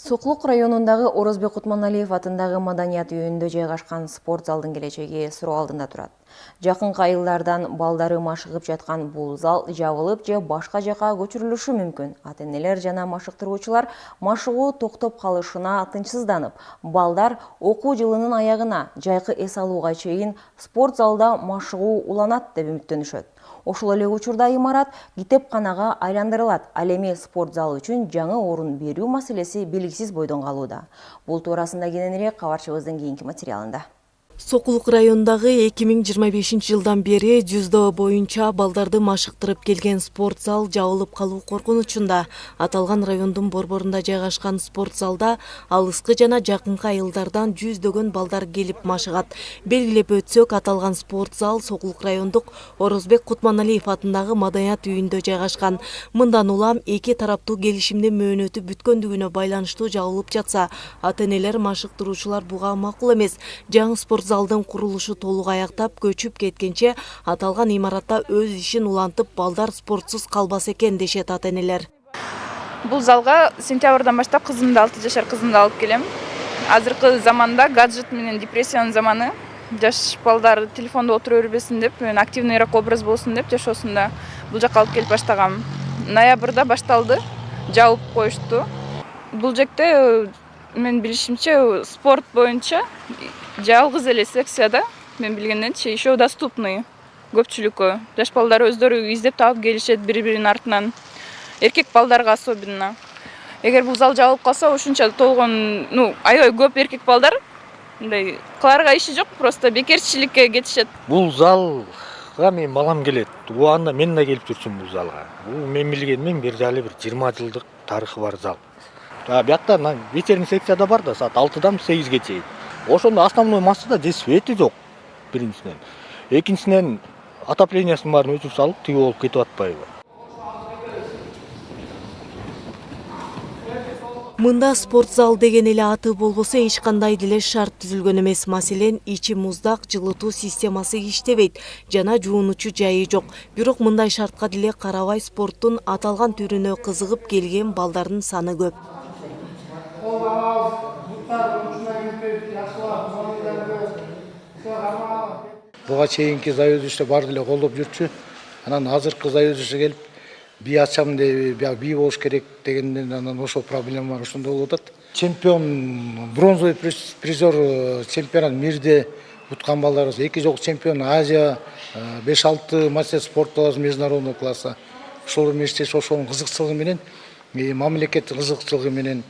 Соқлук районундагы Орозбек Кутманалиев атындагы маданият үйүндө жайгашкан спорт залдын келечеги суроо алдында турат. Жакынкы айылдардан балдары машыгып жаткан бул зал жабылып же башка жака көчүрүлүшү мүмкүн. Ата-энелер жана машыктыруучулар машыгуу токтоп калышына тынчсызданып, балдар окуу жылынын аягына жайкы эс алууга чейин спорт залда машыгуу уланат деп үмүттөнүшөт. Ошол эле учурда имарат китепканага айландырылат. Ал эми спорт залы үчүн жаңы орун берүү маселеси белгисиз бойдон калууда. Бул туурасында кененирээк кабарчыбыздын кийинки материалында. Соқлук райондагы 2025 жылдан бери жүздөө боюнча балдарды машыктырып келген спорт зал жабылып калуу коркунучунда. Аталган райондун борборунда жайгашкан спорт залда алыскы жана жакынкы айылдардан жүздөгөн балдар келип машыгат. Белгилеп өтсөк, аталган спорт зал Соқлук райондук Орозбек Кутманалиев атындагы маданият үйүндө жайгашкан. Мындан улам эки тараптуу келишимдин мөөнөтү бүткөндүгүнө байланыштуу жабылып жатса, ата-энелер машыктыруучулар буга макул эмес. Жаңы спорт залдын курулушу толук аяктап көчүп кеткенче аталган имаратта өз ишин улантып балдар спортсуз калбаса экен дешет ата-энелер. Бул залга сентябрдан баштап кызымды 6 жашар кызымды алып келем. Азыркы заманда гаджет менен депрессиянын заманы. Жаш балдар телефондо отура бербесин деп, мен активныйраак образ болсун деп жашоосунда бул жакка алып келип баштагам. Ноябрда башталды, жабып коюшту. Бул жекте мен билишимче спорт боюнча жалгыз эле секцияда мен билгенденчи еще доступный көпчүлүккө. Жаш балдар өздөрү издеп таап келишет бири-биринин артынан. Эркек балдарга особенно. Эгер бул зал жабылып калса, ушунча толгон, аябай көп эркек балдар мындай кыларга иши жок, просто бекерчиликке кетишет. Бул залга мен балам келет. Убагында мен да келип жүрсүм бул залга. Бул мен билгенимен бир жали 20 жылдык тарыхы бар зал. Биякта вечерний секцияда бар да, саат 6-дан 8-ге чейин. Ошондо основной массада же свети жок биринчиден. Экинчиден отоплениясын баарын өчүп салып, тиги болуп кетип атпайбы. Мында спорт зал деген эле аты болбосо эч кандай деле шарт түзүлгөн эмес. Маселен, ичи муздак, жылытуу системасы иштебейт жана жуунучу жайы жок. Бирок мындай шартка деле карабай спорттун аталган түрүнө кызыгып келген балдардын саны көп. Буга чейинки заюзучта бар деле колдоп жүрчү. Анан азыркы заюзучта келип бий ачам деп, бий болуш керек дегенден анан ошол проблема бар, ошондо болуп атат. Чемпион, бронзовый призер чемпионат мирде уткан балдарыбыз, 2 жолку чемпион Азия, 5-6 мастер спорта международный класса. Ошол мектеп ошонун кызыкчылыгы менен, мамлекеттик кызыкчылыгы менен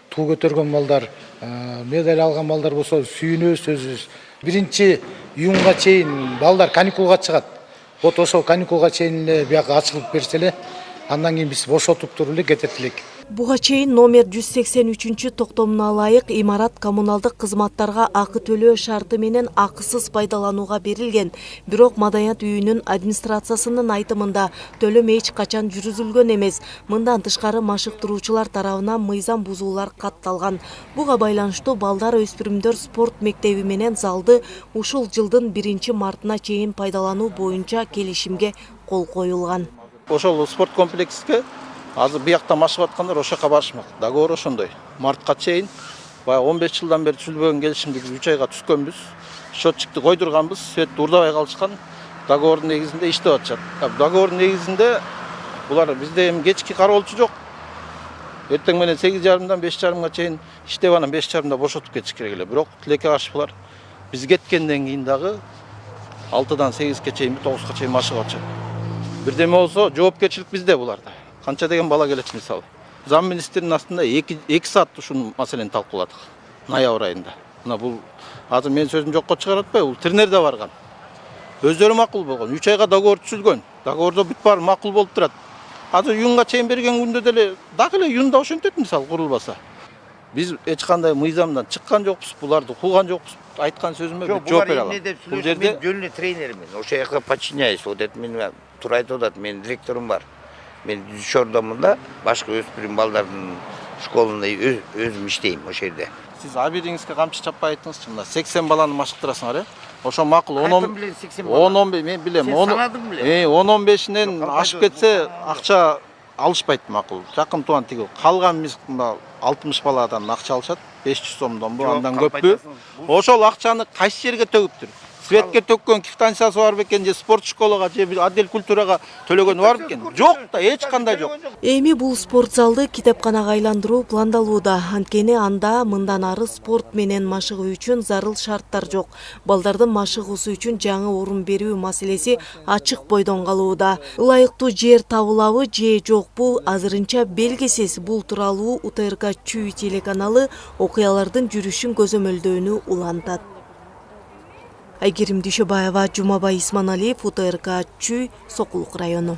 туу көтөргөн балдар, медаль алган балдар болсо сүйүнөбүз өзүбүз. 1-июнга чейин балдар каникулга чыгат. Вот ошол каникулга чейин эле бияка ачылып берсе эле, андан кийин биз бошотуп туруп эле кетет элек. Буга чейин номер 183 токтомуна ылайык имарат коммуналдык кызматтарга акы төлөө шарты менен акысыз пайдаланууга берилген. Бирок маданият үйүнүн администрациясынын айтымында төлөм эч качан жүргүзүлгөн эмес. Мындан тышкары машыктыруучулар тарабынан мыйзам бузуулар катталган. Буга байланыштуу балдар өспүрүмдөр спорт мектеби менен залды ушул жылдын 1-мартына чейин пайдалануу боюнча келишимге кол коюлган. Ошол спорт комплекске азыр биякта машыгып аткандар ошол жака барышмак. Договор ошондой. Мартка чейин, баягы 15 жылдан бери түзүлбөгөн келишимди 3 айга түзгөнбүз. Счетчикти койдурганбыз, светти урдабай калышкан. Договордун негизинде иштеп атышат. Договордун негизинде булар бизде эми кечки кароолчу жок. Эртең менен 8:30-дан 5:30-га чейин иштеп анан 5:30-да бошотуп кетиш керек эле. Бирок тилекке каршы булар биз кеткенден кийин дагы 6-дан 8-ге чейин, 9-га чейин машыгып атышат. Бирдеме болсо жоопкерчилик бизде буларда. Канча деген бала келет мисалы. Зам министринин астында 2 саат ушул маселени талкууладык ноябрь айында. Мына бул азыр мен сөзүм жокко чыгарып атпайбы, бул тренер да барган. Өздөрү макул болгон. 3 айга договор түзүлгөн. Договордо бүт баары макул болуп турат. Азыр июнга чейин берген күндө деле дагы эле июнда ошентет мисалы курулбаса. Биз эч кандай мыйзамдан чыккан жокпуз, буларды кууган жокпуз. Айткан сөзүмө жооп бере алам. Бул жерде мен жөнүнө тренермин. Ошол жака подчиняюсь. Вот это мен туура айтып атат. Менин директорум бар. Мен Чордомунда башка өспүрүм балдардын школунда өзүм иштейм ошол жерде. Сиз абириңизге камчы чаппай айттыңызчы, мына 80 баланы машыктырасыңар, э? Ошо макул 10-15 мен билем. 10-15-нен ашып кетсе акча алышпайт макул. Жакын тууган тиги калган 60 баладан акча алышат. 500 сомдонбу, андан көппү. Ошол акчаны кайсы жерге төгүптүр? Светке төккөн квитанциясы бар бекен, же спорт школага, же отдел культурага төлөгөнү бар бекен? Жок да, эч кандай жок. Эми бул спорт залды китепканага айландыруу пландалууда. Анткени анда мындан ары спорт менен машыгуу үчүн зарыл шарттар жок. Балдардын машыгуусу үчүн жаңы орун берүү маселеси ачык бойдон калууда. Ылайыктуу жер табылабы же жокпу азырынча белгисиз. Бул тууралуу УТРК Чүй телеканалы окуялардын жүрүшүн көзөмөлдөөнү улантат. Айгерим Дүйшөбаева, Жумабай Исманалиев, УТРК Чүй, Сокулук району.